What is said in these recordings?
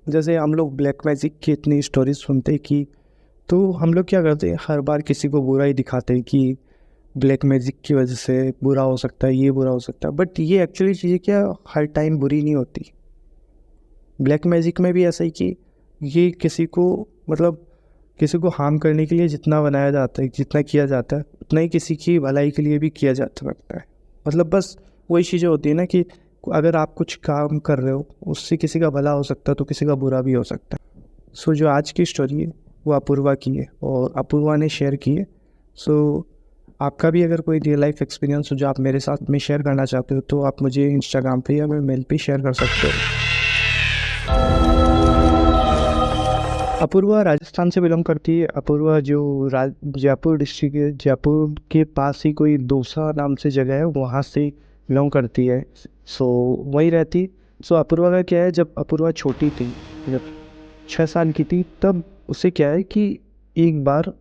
जैसे हम लोग ब्लैक मैजिक की इतनी स्टोरीज सुनते हैं कि तो हम लोग क्या करते हैं, हर बार किसी को बुरा ही दिखाते हैं कि ब्लैक मैजिक की वजह से बुरा हो सकता है, ये बुरा हो सकता है। बट ये एक्चुअली चीज़ें क्या हर टाइम बुरी नहीं होती। ब्लैक मैजिक में भी ऐसा ही कि ये किसी को मतलब किसी को हार्म करने के लिए जितना बनाया जाता है, जितना किया जाता है, उतना ही किसी की भलाई के लिए भी किया जाता लगता है। मतलब बस वही चीज़ें होती है ना कि अगर आप कुछ काम कर रहे हो उससे किसी का भला हो सकता है तो किसी का बुरा भी हो सकता है। सो जो आज की स्टोरी है वो अपूर्वा की है और अपूर्वा ने शेयर की है। सो आपका भी अगर कोई रियल लाइफ एक्सपीरियंस हो जो आप मेरे साथ में शेयर करना चाहते हो तो आप मुझे इंस्टाग्राम पे या मेल पे शेयर कर सकते हो। अपूर्वा राजस्थान से बिलोंग करती है। अपूर्वा जो जयपुर डिस्ट्रिक्ट है, जयपुर के पास ही कोई दौसा नाम से जगह है, वहाँ से बिलोंग करती है। सो वहीं रहती। सो अपूर्वा का क्या है, जब अपूर्वा छोटी थी, जब 6 साल की थी, तब उसे क्या है कि एक बार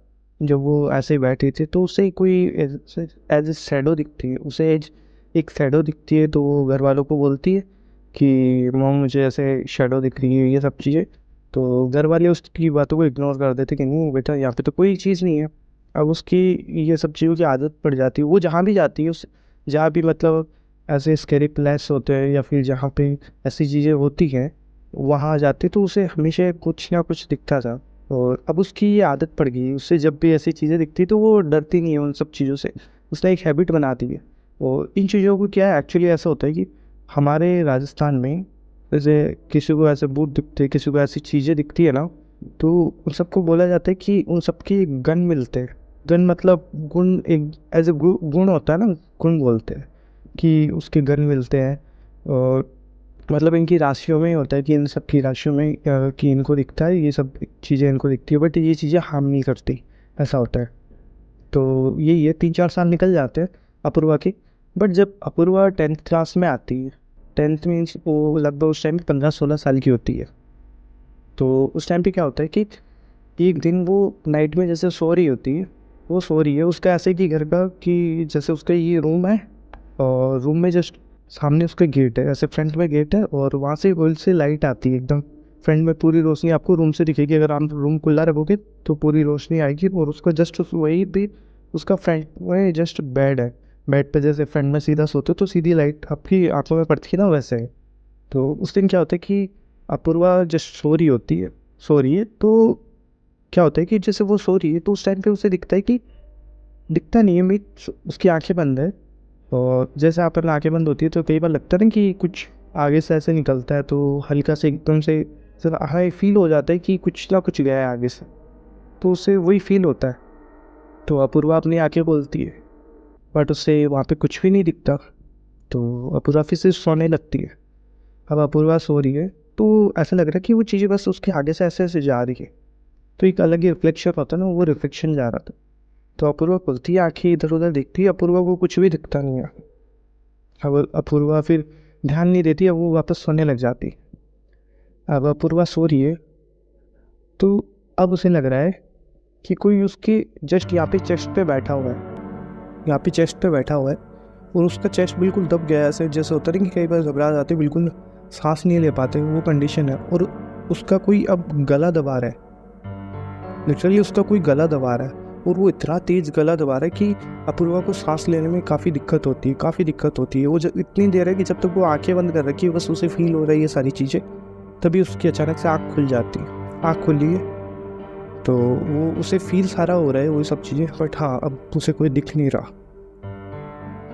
जब वो ऐसे बैठी थी तो उसे कोई एज ए शैडो दिखती है। उसे एक शैडो दिखती है तो वो घर वालों को बोलती है कि मॉम मुझे ऐसे शैडो दिख रही है, ये सब चीज़ें। तो घर वाले उसकी बातों को इग्नोर कर देते कि नहीं बेटा यहाँ पे तो कोई चीज़ नहीं है। अब उसकी ये सब चीज़ों की आदत पड़ जाती है। वो जहाँ भी जाती है उस जहाँ भी मतलब ऐसे स्कैरी प्लेस होते हैं या फिर जहाँ पे ऐसी चीज़ें होती हैं वहाँ जाती तो उसे हमेशा कुछ ना कुछ दिखता था। और अब उसकी ये आदत पड़ गई, उससे जब भी ऐसी चीज़ें दिखती तो वो डरती नहीं है उन सब चीज़ों से। उसने एक हैबिट बना दी है। और इन चीज़ों को क्या है, एक्चुअली ऐसा होता है कि हमारे राजस्थान में जैसे किसी को ऐसे भूत दिखते हैं, किसी को ऐसी चीज़ें दिखती है ना, तो उन सबको बोला जाता है कि उन सबके गन मिलते हैं। गन मतलब गुण, एक एज ए गुण होता है ना, गुण बोलते हैं कि उसके गन मिलते हैं। और मतलब इनकी राशियों में ही होता है कि इन सब की राशियों में कि इनको दिखता है, ये सब चीज़ें इनको दिखती है, बट ये चीज़ें हार्म नहीं करती, ऐसा होता है। तो यही है, 3-4 साल निकल जाते हैं अपूर्वा की। बट जब अपूर्वा 10th क्लास में आती है, 10th मीन्स वो लगभग उस टाइम 15-16 साल की होती है। तो उस टाइम पे क्या होता है कि एक दिन वो नाइट में जैसे सो रही होती है, वो सो रही है, उसका ऐसे कि घर का कि जैसे उसका ये रूम है और रूम में जस्ट सामने उसका गेट है, ऐसे फ्रंट में गेट है और वहाँ से गोल से लाइट आती है एकदम फ्रंट में, पूरी रोशनी आपको रूम से दिखेगी। अगर आप रूम खुला रखोगे तो पूरी रोशनी आएगी। और उसका जस्ट वही भी उसका फ्रंट में जस्ट बेड है, बेड पे जैसे फ्रंट में सीधा सोते हो तो सीधी लाइट आपकी आंखों में पड़ती है ना, वैसे है। तो उस दिन क्या होता है कि अपूर्वा जस्ट सो रही होती है, सो रही है तो क्या होता है कि जैसे वो सो रही है तो उस टाइम पे उसे दिखता है कि दिखता नहीं है मीट, उसकी आंखें बंद है। और जैसे आप अपनी आंखें बंद होती है तो कई बार लगता है ना कि कुछ आगे से ऐसे निकलता है, तो हल्का से एकदम से हाँ फील हो जाता है कि कुछ ना कुछ गया है आगे से, तो उसे वही फील होता है। तो अपूर्वा अपनी आंखें खोलती है बट उससे वहाँ पे कुछ भी नहीं दिखता। तो अपूर्वा फिर से सोने लगती है। अब अपूर्वा सो रही है तो ऐसा लग रहा है कि वो चीज़ें बस उसके आगे से ऐसे ऐसे जा रही है। तो एक अलग ही रिफ्लेक्शन होता है ना, वो रिफ्लेक्शन जा रहा था। तो अपूर्वा खुलती है, आंखें इधर उधर देखती है, अपूर्वा को कुछ भी दिखता नहीं है। अब अपूर्वा फिर ध्यान नहीं देती, अब वो वापस सोने लग जाती। अब अपूर्वा सो रही है तो अब उसे लग रहा है कि कोई उसके जस्ट यहाँ पे चेस्ट पे बैठा हुआ है, यहाँ पे चेस्ट पे बैठा हुआ है। और उसका चेस्ट बिल्कुल दब गया है, ऐसे जैसे होता है कि कई बार घबरा जाते हैं, बिल्कुल सांस नहीं ले पाते, वो कंडीशन है। और उसका कोई अब गला दबा रहा है, लिटरली उसका कोई गला दबा रहा है। और वो इतना तेज़ गला दबा रहा है कि अपूर्वा को सांस लेने में काफ़ी दिक्कत होती है, काफ़ी दिक्कत होती है। वो जब इतनी देर है कि जब तक वो आंखें बंद कर रखी है, बस उसे फील हो रही है सारी चीज़ें, तभी उसकी अचानक से आँख खुल जाती है। आँख खुली है तो वो उसे फील सारा हो रहा है वो सब चीज़ें, बट हाँ अब उसे कोई दिख नहीं रहा।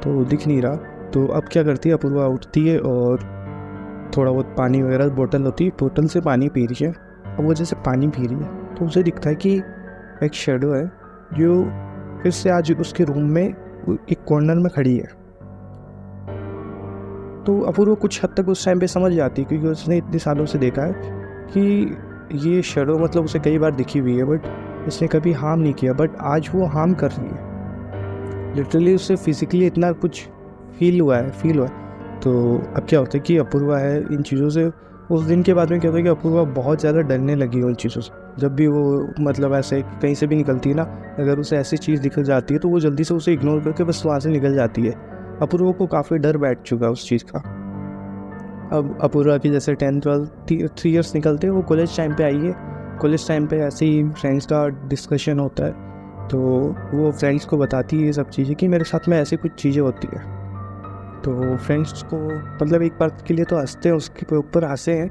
तो दिख नहीं रहा तो अब क्या करती है अपूर्वा, उठती है और थोड़ा बहुत पानी वगैरह, बोतल होती है, बोतल से पानी पी रही है। अब वो जैसे पानी पी रही है तो उसे दिखता है कि एक शेडो है जो फिर से आज उसके रूम में एक कॉर्नर में खड़ी है। तो अपूर्वा कुछ हद तक उस टाइम पे समझ जाती है क्योंकि उसने इतने सालों से देखा है कि ये शेडो मतलब उसे कई बार दिखी हुई है बट इसने कभी हार्म नहीं किया, बट आज वो हार्म कर रही है। लिटरली उससे फिजिकली इतना कुछ फील हुआ है। तो अब क्या होता है कि अपूर्वा है इन चीज़ों से, उस दिन के बाद में क्या होता है कि अपूर्वा बहुत ज़्यादा डरने लगी है उन चीज़ों से। जब भी वो मतलब ऐसे कहीं से भी निकलती है ना, अगर उसे ऐसी चीज़ दिख जाती है तो वो जल्दी से उसे इग्नोर करके बस वहाँ से निकल जाती है। अपूर्वा को काफ़ी डर बैठ चुका है उस चीज़ का। अब अपूर्वा की जैसे 10-12 3 ईयर्स निकलते हैं, वो कॉलेज टाइम पे आई है। कॉलेज टाइम पे ऐसे ही फ्रेंड्स का डिस्कशन होता है, तो वो फ्रेंड्स को बताती है ये सब चीज़ें कि मेरे साथ में ऐसी कुछ चीज़ें होती है। तो फ्रेंड्स को मतलब एक बार के लिए तो हंसते हैं, उसके ऊपर हंसे हैं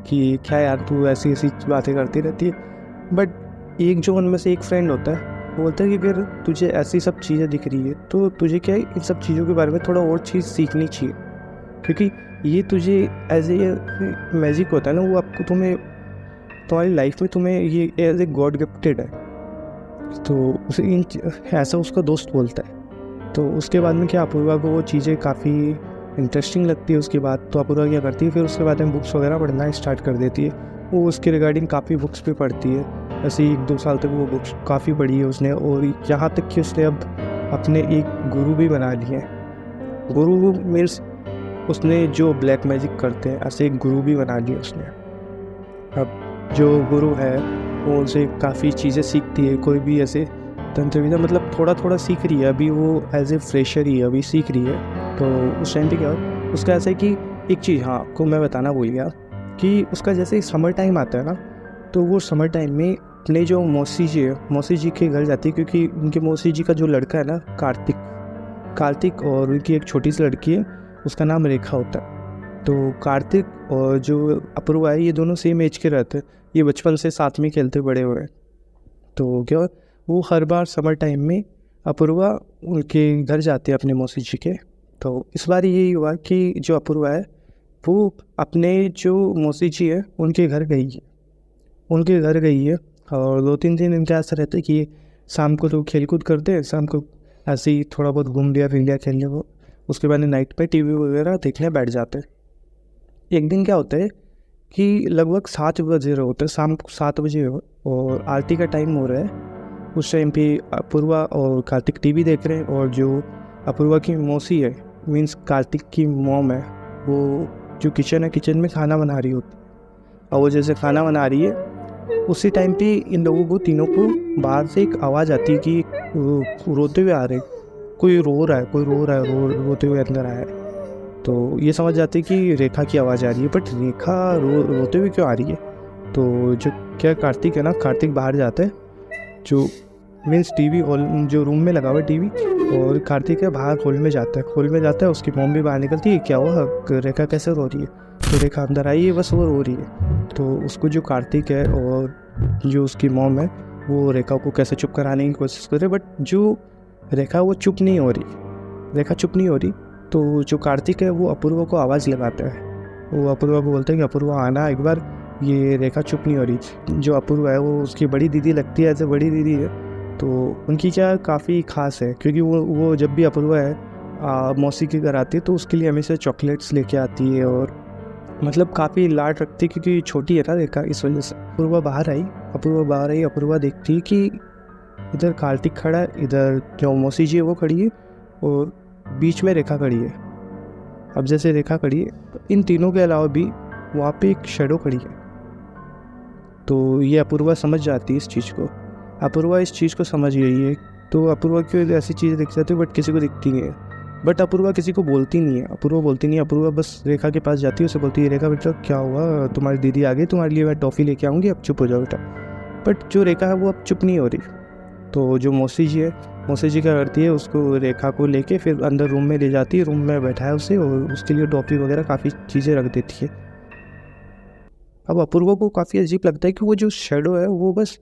कि क्या यार तू ऐसी ऐसी बातें करती रहती है। बट एक जो उनमें से एक फ्रेंड होता है, वो बोलता है कि अगर तुझे ऐसी सब चीज़ें दिख रही है तो तुझे क्या है इन सब चीज़ों के बारे में थोड़ा और चीज़ सीखनी चाहिए, क्योंकि ये तुझे एज ए मैजिक होता है ना, वो आपको तुम्हारी लाइफ में तुम्हें ये एज ए गॉड गिफ्टेड है। तो उसे ऐसा उसका दोस्त बोलता है। तो उसके बाद में क्या, अपूर्वा को वो चीज़ें काफ़ी इंटरेस्टिंग लगती है। उसके बाद तो अपूर्वा क्या करती है, फिर उसके बाद में बुक्स वगैरह पढ़ना स्टार्ट कर देती है। वो उसके रिगार्डिंग काफ़ी बुक्स भी पढ़ती है। ऐसे ही 1-2 साल तक वो बुक्स काफ़ी पढ़ी है उसने, और यहाँ तक कि उसने अब अपने एक गुरु भी बना लिए हैं। गुरु मीन्स उसने जो ब्लैक मैजिक करते हैं, ऐसे एक गुरु भी बना लिए उसने। अब जो गुरु है वो उनसे काफ़ी चीज़ें सीखती है। कोई भी ऐसे तंत्र विद्या मतलब थोड़ा थोड़ा सीख रही है, अभी वो एज ए फ्रेशर ही अभी सीख रही है। तो उस टाइम पे क्या हो, उसका ऐसा है कि एक चीज़ हाँ आपको मैं बताना भूल गया कि उसका जैसे समर टाइम आता है ना, तो वो समर टाइम में अपने जो मौसी जी है, मौसी जी के घर जाती है, क्योंकि उनके मौसी जी का जो लड़का है ना कार्तिक और उनकी एक छोटी सी लड़की है, उसका नाम रेखा होता है। तो कार्तिक और जो अपूर्वा है, ये दोनों सेम एज के रहते हैं, ये बचपन से साथ में खेलते बड़े हुए हैं। तो क्या वो हर बार समर टाइम में अपूर्वा उनके घर जाते हैं अपने मौसी जी के। तो इस बार यही हुआ कि जो अपूर्वा है वो अपने जो मौसी जी है उनके घर गई है। और 2-3 दिन इनका ऐसा रहता है कि शाम को तो खेलकूद करते हैं, शाम को ऐसे ही थोड़ा बहुत घूम लिया फिर लिया खेलने को, उसके बाद नाइट पे टीवी वगैरह देखने बैठ जाते हैं। एक दिन क्या होता है कि लगभग 7 बजे रहे होते हैं, शाम को 7 बजे और आरती का टाइम हो रहा है। उस टाइम पे अपूर्वा और कार्तिक टीवी देख रहे हैं, और जो अपूर्वा की मौसी है मीन्स कार्तिक की मॉम है, वो जो किचन है, किचन में खाना बना रही होती है। और वो जैसे खाना बना रही है उसी टाइम पे इन लोगों को तीनों को बाहर से एक आवाज़ आती है कि रोते हुए आ रहे, कोई रो रहा है, रोते हुए अंदर आया है। तो ये समझ जाते हैं कि रेखा की आवाज़ आ रही है, बट रेखा रोते हुए क्यों आ रही है। तो जो क्या कार्तिक है ना, कार्तिक बाहर जाता है, जो मीन्स टीवी हॉल जो रूम में लगा हुआ है टीवी, और कार्तिक है बाहर हॉल में जाता है। उसकी मॉम भी बाहर निकलती है, क्या हुआ रेखा कैसे रो रही है। तो रेखा अंदर आई है, बस वो रो रही है। तो उसको जो कार्तिक है और जो उसकी मॉम है वो रेखा को कैसे चुप कराने की कोशिश कर रहे, बट जो रेखा वो चुप नहीं हो रही। तो जो कार्तिक है वो अपूर्वा को आवाज़ लगाता है, वो अपूर्वा को बोलता है कि अपूर्वा आना एक बार, ये रेखा चुप नहीं हो रही। जो अपूर्वा है वो उसकी बड़ी दीदी लगती है, ऐसे बड़ी दीदी है। तो उनकी क्या काफ़ी ख़ास है, क्योंकि वो जब भी अपूर्वा है मौसी के घर आती है तो उसके लिए हमेशा चॉकलेट्स लेके आती है, और मतलब काफ़ी लाड रखती है, क्योंकि छोटी है ना रेखा, इस वजह से। अपूर्वा बाहर आई, अपूर्वा देखती है कि इधर कार्तिक खड़ा है, इधर जो मौसी जी है वो खड़ी है, और बीच में रेखा खड़ी है। अब जैसे रेखा खड़ी है, इन तीनों के अलावा भी वहाँ पे एक शेडो खड़ी है। तो ये अपूर्वा समझ जाती है इस चीज़ को, अपूर्वा इस चीज़ को समझ गई है। तो अपूर्वा क्यों ऐसी चीज़ें दिख जाती है बट किसी को दिखती नहीं है, बट अपूर्वा किसी को बोलती नहीं है। अपूर्वा बस रेखा के पास जाती है, उसे बोलती है रेखा बेटा क्या हुआ, तुम्हारी दीदी आ गई, तुम्हारे लिए मैं टॉफ़ी लेके आऊँगी, अब चुप हो जाओ बेटा। बट जो रेखा है वो अब चुप नहीं हो रही। तो जो मौसी जी क्या करती है, उसको रेखा को लेके फिर अंदर रूम में ले जाती है, रूम में बैठाया उसे, और उसके लिए टॉफ़ी वगैरह काफ़ी चीज़ें रख देती है। अब अपूर्वा को काफ़ी अजीब लगता है कि वो जो शेडो है वो बस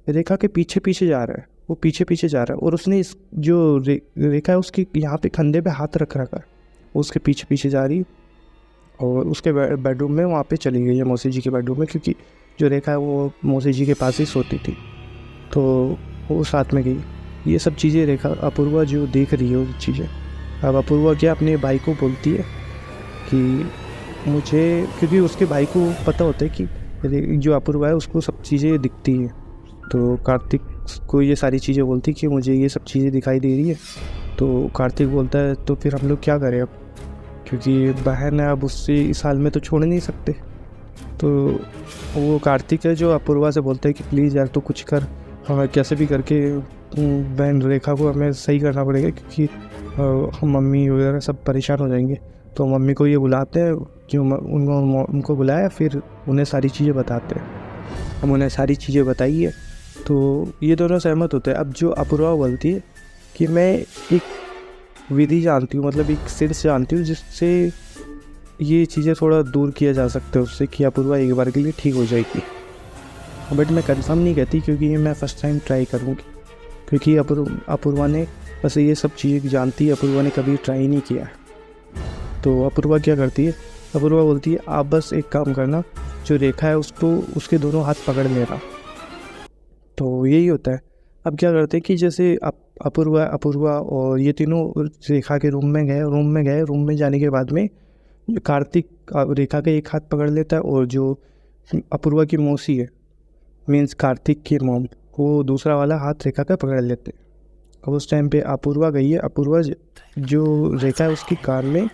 रेखा के पीछे पीछे जा रहा है, और उसने इस जो रेखा है उसकी यहाँ पे कंधे पे हाथ रख रखा है, वो उसके पीछे पीछे जा रही, और उसके बेडरूम में वहाँ पे चली गई है मौसी जी के बेडरूम में, क्योंकि जो रेखा है वो मौसी जी के पास ही सोती थी, तो वो साथ में गई। ये सब चीज़ें रेखा अपूर्वा जो देख रही है वो चीज़ें। अब अपूर्वा क्या अपने भाई को बोलती है कि मुझे, क्योंकि उसके भाई को पता होता है कि जो अपूर्वा है उसको सब चीज़ें दिखती हैं, तो कार्तिक को ये सारी चीज़ें बोलती कि मुझे ये सब चीज़ें दिखाई दे रही है। तो कार्तिक बोलता है तो फिर हम लोग क्या करें अब, क्योंकि बहन है, अब उससे इस हाल में तो छोड़ नहीं सकते। तो वो कार्तिक है जो अपूर्वा से बोलता है कि प्लीज़ यार तो कुछ कर, हमें कैसे भी करके बहन रेखा को हमें सही करना पड़ेगा, क्योंकि हम मम्मी वगैरह सब परेशान हो जाएंगे। तो मम्मी को ये बुलाते हैं कि उनको बुलाया, फिर उन्हें सारी चीज़ें बताते हैं। हम उन्हें सारी चीज़ें बताइए तो ये दोनों सहमत होते हैं। अब जो अपूर्वा बोलती है कि मैं एक विधि जानती हूँ, मतलब एक सिंस जानती हूँ जिससे ये चीज़ें थोड़ा दूर किया जा सकता है उससे, कि अपूर्वा एक बार के लिए ठीक हो जाएगी। बट मैं कंफर्म नहीं कहती क्योंकि ये मैं फ़र्स्ट टाइम ट्राई करूँगी, क्योंकि अपूर्वा ने बस ये सब चीज़ें जानती है, अपूर्वा ने कभी ट्राई नहीं किया। तो अपूर्वा क्या करती है, अपूर्वा बोलती है आप बस एक काम करना, जो रेखा है उसको उसके दोनों हाथ पकड़ लेना। तो यही होता है। अब क्या करते हैं कि जैसे अपूर्वा और ये तीनों रेखा के रूम में गए। रूम में जाने के बाद में कार्तिक रेखा का एक हाथ पकड़ लेता है, और जो अपूर्वा की मौसी है, मीन्स कार्तिक की मॉम, वो दूसरा वाला हाथ रेखा का पकड़ लेते हैं। अब उस टाइम पे अपूर्वा गई है, अपूर्वा जो रेखा है उसकी कान में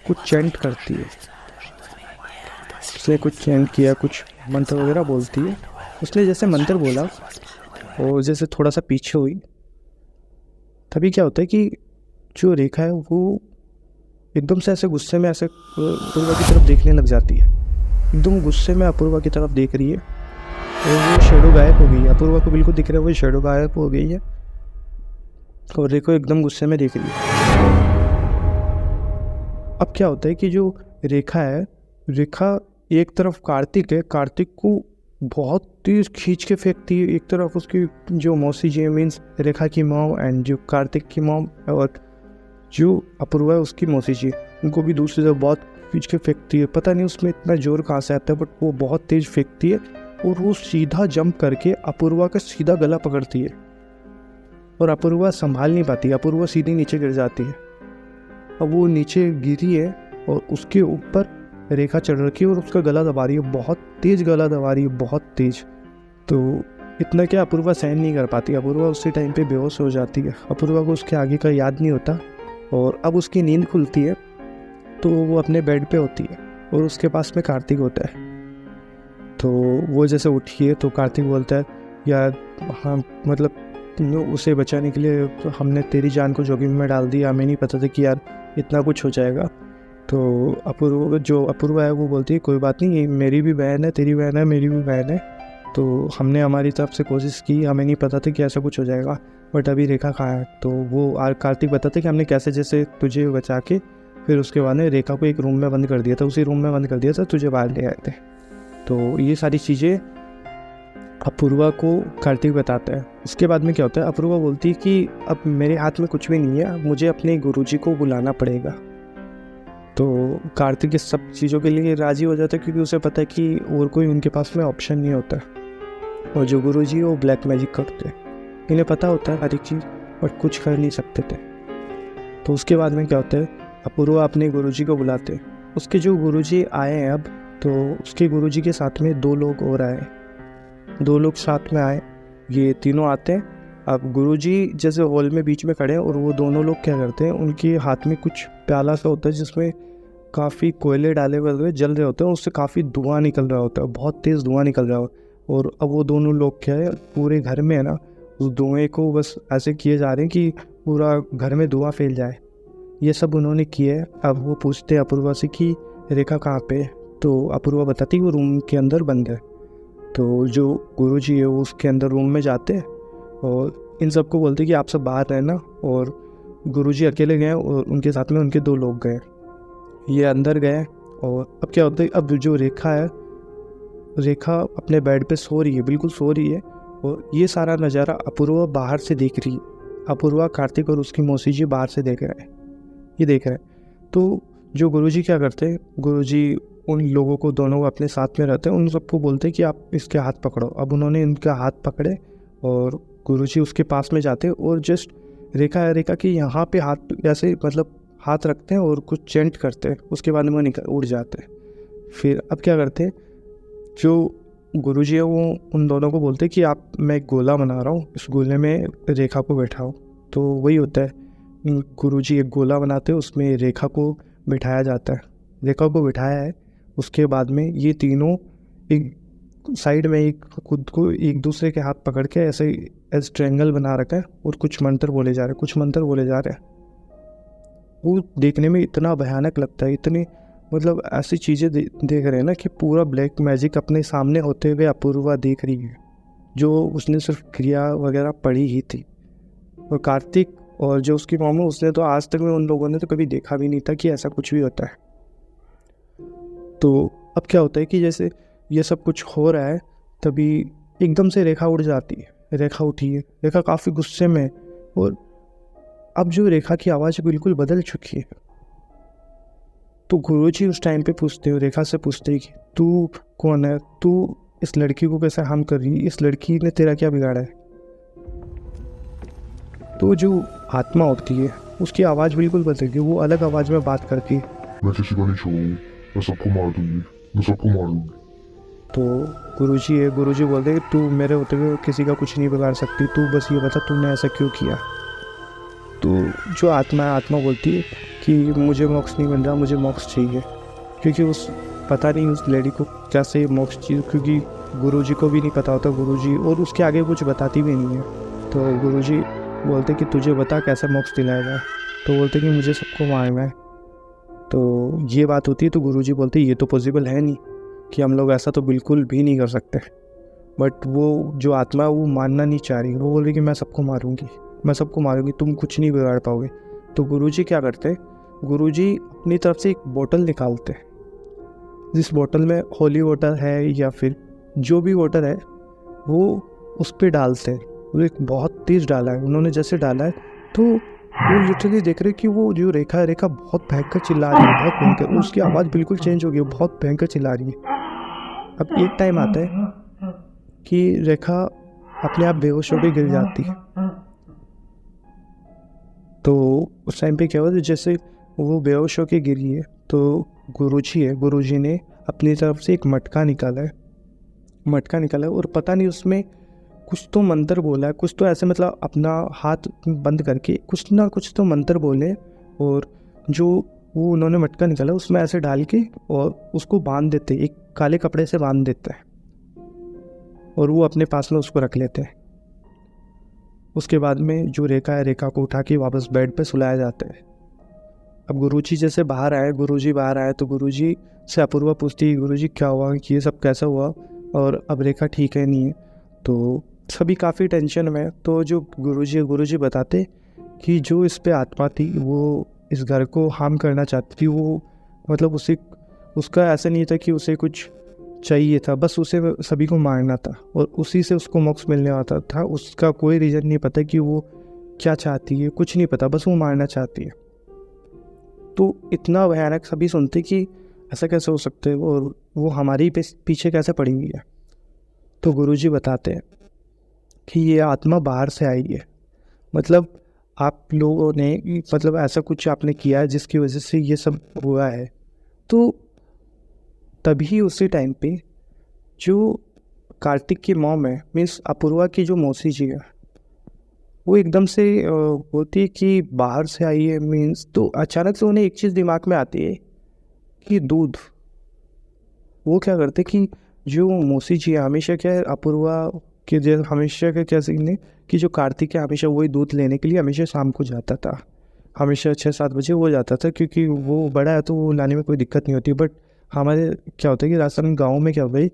कुछ चैंट करती है। उसने कुछ चैंट किया, कुछ मंत्र वगैरह बोलती है। उसने जैसे मंत्र बोला और जैसे थोड़ा सा पीछे हुई, तभी क्या होता है कि जो रेखा है वो एकदम से ऐसे गुस्से में ऐसे अपूर्वा की तरफ देखने लग जाती है। एकदम गुस्से में अपूर्वा की तरफ देख रही है, और वो शेडो गायब हो गई है। अपूर्वा को बिल्कुल दिख रहा है वो शेडो गायब हो गई है, और रेखा एकदम गुस्से में देख रही है। अब क्या होता है कि जो रेखा एक तरफ कार्तिक है, कार्तिक को बहुत तेज खींच के फेंकती है। एक तरफ उसकी जो मौसी जी मीन्स रेखा की मॉम, एंड जो कार्तिक की मॉम, और जो अपूर्वा है उसकी मौसी जी, उनको भी दूसरी तरफ बहुत खींच के फेंकती है। पता नहीं उसमें इतना जोर कहाँ से आता है, बट वो बहुत तेज फेंकती है, और वो सीधा जंप करके अपूर्वा का सीधा गला पकड़ती है, और अपूर्वा संभाल नहीं पाती, अपूर्वा सीधी नीचे गिर जाती है। अब वो नीचे गिरी है और उसके ऊपर रेखा चढ़ रखी है और उसका गला दबा रही है, बहुत तेज गला दबा रही है, बहुत तेज। तो इतना क्या अपूर्वा सहन नहीं कर पाती, अपूर्वा उसी टाइम पे बेहोश हो जाती है। अपूर्वा को उसके आगे का याद नहीं होता, और अब उसकी नींद खुलती है तो वो अपने बेड पे होती है, और उसके पास में कार्तिक होता है। तो वो जैसे उठी है तो कार्तिक बोलता है यार, हाँ मतलब उसे बचाने के लिए हमने तेरी जान को जोखिम में डाल दिया, हमें नहीं पता था कि यार इतना कुछ हो जाएगा। तो अपूर्वा है वो बोलती है कोई बात नहीं, ये मेरी भी बहन है, तेरी बहन है, मेरी भी बहन है, तो हमने हमारी तरफ से कोशिश की, हमें नहीं पता था कि ऐसा कुछ हो जाएगा, बट अभी रेखा कहाँ है। तो वो कार्तिक बताते कि हमने कैसे जैसे तुझे बचा के फिर उसके बाद में रेखा को एक रूम में बंद कर दिया था, उसी रूम में बंद कर दिया था, तुझे बाहर ले आए थे। तो ये सारी चीज़ें अपूर्वा को कार्तिक बताता है। उसके बाद में क्या होता है, अपूर्वा बोलती है कि अब मेरे हाथ में कुछ भी नहीं है, मुझे अपने गुरुजी को बुलाना पड़ेगा। तो कार्तिक इस सब चीज़ों के लिए राज़ी हो जाता है, क्योंकि उसे पता है कि और कोई उनके पास में ऑप्शन नहीं होता। और जो गुरुजी वो ब्लैक मैजिक करते हैं, इन्हें पता होता है हर एक चीज़, बट कुछ कर नहीं सकते थे। तो उसके बाद में क्या होता है, अपूर्वा अपने गुरुजी को बुलाते हैं। उसके जो गुरुजी आए हैं अब, तो उसके गुरुजी के साथ में 2 लोग और आए, 2 लोग साथ में आए, ये तीनों आते हैं। अब गुरुजी जैसे हॉल में बीच में खड़े हैं, और वो दोनों लोग क्या करते हैं, उनके हाथ में कुछ प्याला सा होता है जिसमें काफ़ी कोयले डाले हुए जल रहे होते हैं, उससे काफ़ी धुआं निकल रहा होता है, बहुत तेज़ धुआं निकल रहा हो। और अब वो दोनों लोग क्या है, पूरे घर में है ना, उस धुएँ को बस ऐसे किए जा रहे हैं कि पूरा घर में धुआं फैल जाए। ये सब उन्होंने किया है। अब वो पूछते हैं अपूर्वा से कि रेखा कहाँ पे है, तो अपूर्वा बताती है वो रूम के अंदर बंद है। तो जो गुरुजी है वो उसके अंदर रूम में जाते हैं, और इन सबको बोलते हैं कि आप सब बाहर रहना। और गुरुजी अकेले गए, और उनके साथ में उनके 2 लोग गए, ये अंदर गए। और अब क्या होता है, अब जो रेखा अपने बेड पे सो रही है, बिल्कुल सो रही है, और ये सारा नज़ारा अपूर्वा बाहर से देख रही है। अपूर्वा, कार्तिक और उसकी मौसी जी बाहर से देख रहे हैं, ये देख रहे हैं। तो जो गुरुजी क्या करते हैं, गुरुजी उन लोगों को, दोनों को अपने साथ में रहते हैं, उन सबको बोलते हैं कि आप इसके हाथ पकड़ो। अब उन्होंने इनका हाथ पकड़े, और गुरुजी उसके पास में जाते हैं, और जस्ट रेखा के यहाँ पे हाथ ऐसे मतलब हाथ रखते हैं और कुछ चेंट करते हैं। उसके बाद में वो उड़ जाते हैं। फिर अब क्या करते हैं, जो गुरुजी है वो उन दोनों को बोलते हैं कि मैं एक गोला बना रहा हूँ, इस गोले में रेखा को बैठाओ। तो वही होता है, गुरुजी एक गोला बनाते हैं, उसमें रेखा को बिठाया जाता है। रेखा को बिठाया है, उसके बाद में ये तीनों एक साइड में खुद को एक दूसरे के हाथ पकड़ के ऐसे ट्रायंगल बना रखा है, और कुछ मंत्र बोले जा रहे हैं। वो देखने में इतना भयानक लगता है, इतने मतलब ऐसी चीज़ें देख रहे हैं ना कि पूरा ब्लैक मैजिक अपने सामने होते हुए अपूर्वा देख रही है, जो उसने सिर्फ क्रिया वगैरह पढ़ी ही थी। और कार्तिक और जो उसकी मॉम है, उसने तो आज तक में उन लोगों ने तो कभी देखा भी नहीं था कि ऐसा कुछ भी होता है। तो अब क्या होता है कि जैसे ये सब कुछ हो रहा है, तभी एकदम से रेखा उड़ जाती है। रेखा उठी है, रेखा काफ़ी गुस्से में, और अब जो रेखा की आवाज़ बिल्कुल बदल चुकी है। तो गुरुजी उस टाइम पे पूछते हो, रेखा से पूछते हैं कि तू कौन है, तू इस लड़की को कैसे हार्म कर रही है, इस लड़की ने तेरा क्या बिगाड़ा है। तो जो आत्मा होती है उसकी आवाज़ बिल्कुल बदलती है, वो अलग आवाज़ में बात करती है। मैं किसी को नहीं छोड़ूंगी, मैं सबको मार दूंगी, मैं सबको मार दूंगी। तो गुरुजी है, गुरुजी बोलते हैं कि तू मेरे होते हुए किसी का कुछ नहीं बिगाड़ सकती, तू बस ये बता तूने ऐसा क्यों किया। तो जो आत्मा है, आत्मा बोलती है कि मुझे मोक्ष नहीं मिल रहा, मुझे मोक्ष चाहिए। क्योंकि उस पता नहीं उस लेडी को कैसे मोक्ष चाहिए, क्योंकि गुरुजी को भी नहीं पता होता, गुरुजी और उसके आगे कुछ बताती भी नहीं है। तो गुरुजी बोलते कि तुझे बता कैसे मोक्ष दिलाएगा। तो बोलते कि मुझे सबको मारना है। तो ये बात होती है, तो गुरुजी बोलते ये तो पॉसिबल है नहीं कि हम लोग ऐसा तो बिल्कुल भी नहीं कर सकते। बट वो जो आत्मा है वो मानना नहीं चाह रही, वो बोल रही कि मैं सबको मारूंगी, मैं सबको मारूंगी, तुम कुछ नहीं बिगाड़ पाओगे। तो गुरुजी क्या करते, गुरुजी अपनी तरफ से एक बोतल निकालते, जिस बोतल में होली वाटर है या फिर जो भी वाटर है वो उस पर डालते हैं। वो एक बहुत तेज़ डाला है उन्होंने, जैसे डाला है तो वो लिटरली देख रहे कि वो जो रेखा है, रेखा बहुत भयंकर चिल्ला रही है, बहुत भयंकर, उसकी आवाज़ बिल्कुल चेंज हो गई, बहुत भयंकर चिल्ला रही है। अब एक टाइम आता है कि रेखा अपने आप बेहोश होकर गिर जाती है। तो उस टाइम पे क्या हुआ, जैसे वो बेहोश होकर गिरी है, तो गुरुजी है, गुरुजी ने अपनी तरफ से एक मटका निकाला है, मटका निकाला है, और पता नहीं उसमें कुछ तो मंत्र बोला है, कुछ तो ऐसे मतलब अपना हाथ बंद करके कुछ ना कुछ तो मंत्र बोले, और जो वो उन्होंने मटका निकाला उसमें ऐसे डाल के और उसको बांध देते, एक काले कपड़े से बांध देते हैं, और वो अपने पास में उसको रख लेते हैं। उसके बाद में जो रेखा है, रेखा को उठा के वापस बेड पे सुलाया जाता है। अब गुरुजी जैसे बाहर आए, गुरुजी बाहर आए तो गुरुजी से अपूर्वा पूछती है गुरुजी क्या हुआ, कि ये सब कैसा हुआ, और अब रेखा ठीक है नहीं है। तो सभी काफ़ी टेंशन में। तो जो गुरुजी बताते कि जो इस पे आत्मा थी वो इस घर को हार्म करना चाहती थी, वो मतलब उसका ऐसा नहीं था कि उसे कुछ चाहिए था, बस उसे सभी को मारना था और उसी से उसको मोक्ष मिलने वाला था। उसका कोई रीज़न नहीं पता कि वो क्या चाहती है, कुछ नहीं पता, बस वो मारना चाहती है। तो इतना भयानक सभी सुनते कि ऐसा कैसे हो सकता है, और वो हमारी पीछे कैसे पड़ी हुई है। तो गुरुजी बताते हैं कि ये आत्मा बाहर से आई है, मतलब आप लोगों ने मतलब ऐसा कुछ आपने किया है जिसकी वजह से ये सब हुआ है। तो तभी उसी टाइम पे जो कार्तिक की मॉम है, मीन्स अपूर्वा की जो मौसी जी है, वो एकदम से बोलती है कि बाहर से आई है मीन्स, तो अचानक से उन्हें एक चीज़ दिमाग में आती है कि दूध। वो क्या करते कि जो मौसी जी है, हमेशा क्या है अपूर्वा के जो हमेशा का क्या सीन है कि जो कार्तिक है हमेशा वही दूध लेने के लिए हमेशा शाम को जाता था, हमेशा 6-7 बजे वो जाता था, क्योंकि वो बड़ा है तो वो लाने में कोई दिक्कत नहीं होती। बट हमारे क्या होता है कि राजस्थान गाँव में क्या होता है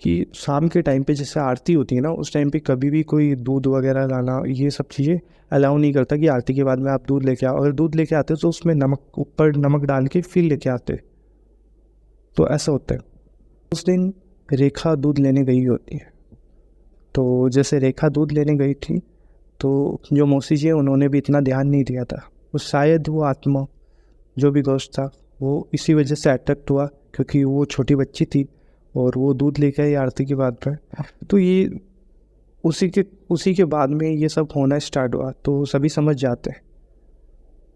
कि शाम के टाइम पे जैसे आरती होती है ना, उस टाइम पे कभी भी कोई दूध वगैरह लाना ये सब चीज़ें अलाउ नहीं करता कि आरती के बाद में आप दूध लेके आओ। अगर दूध लेके आते तो उसमें नमक, ऊपर नमक डाल के फिर लेके आते। तो ऐसा होता है। उस दिन रेखा दूध लेने गई होती है, तो जैसे रेखा दूध लेने गई थी तो जो मौसी जी है उन्होंने भी इतना ध्यान नहीं दिया था। वो शायद वो आत्मा जो भी गोश्त था वो इसी वजह से अट्रैक्ट हुआ, क्योंकि वो छोटी बच्ची थी और वो दूध लेके आई आरती के बाद में। तो ये उसी के बाद में ये सब होना स्टार्ट हुआ, तो सभी समझ जाते हैं।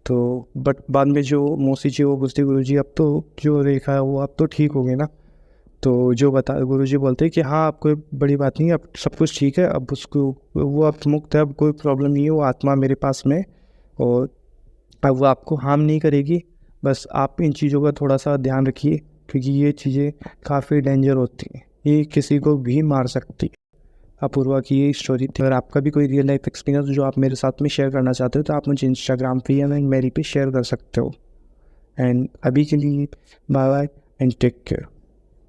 तो बट बाद में जो मौसी जी वो पूछती गुरुजी अब तो जो रेखा है वो अब तो ठीक हो गई ना। तो जो गुरुजी बोलते हैं कि हाँ अब कोई बड़ी बात नहीं है, अब सब कुछ ठीक है, अब उसको वो अब मुक्त है, अब कोई प्रॉब्लम नहीं है, वो आत्मा मेरे पास में, और अब वो आपको हार्म नहीं करेगी। बस आप इन चीज़ों का थोड़ा सा ध्यान रखिए, क्योंकि ये चीज़ें काफ़ी डेंजर होती हैं, ये किसी को भी मार सकती है। अपूर्वा की ये स्टोरी थी। अगर आपका भी कोई रियल लाइफ एक्सपीरियंस जो आप मेरे साथ में शेयर करना चाहते हो तो आप मुझे इंस्टाग्राम पे या मेल पे शेयर कर सकते हो। एंड अभी के लिए bye bye and take care.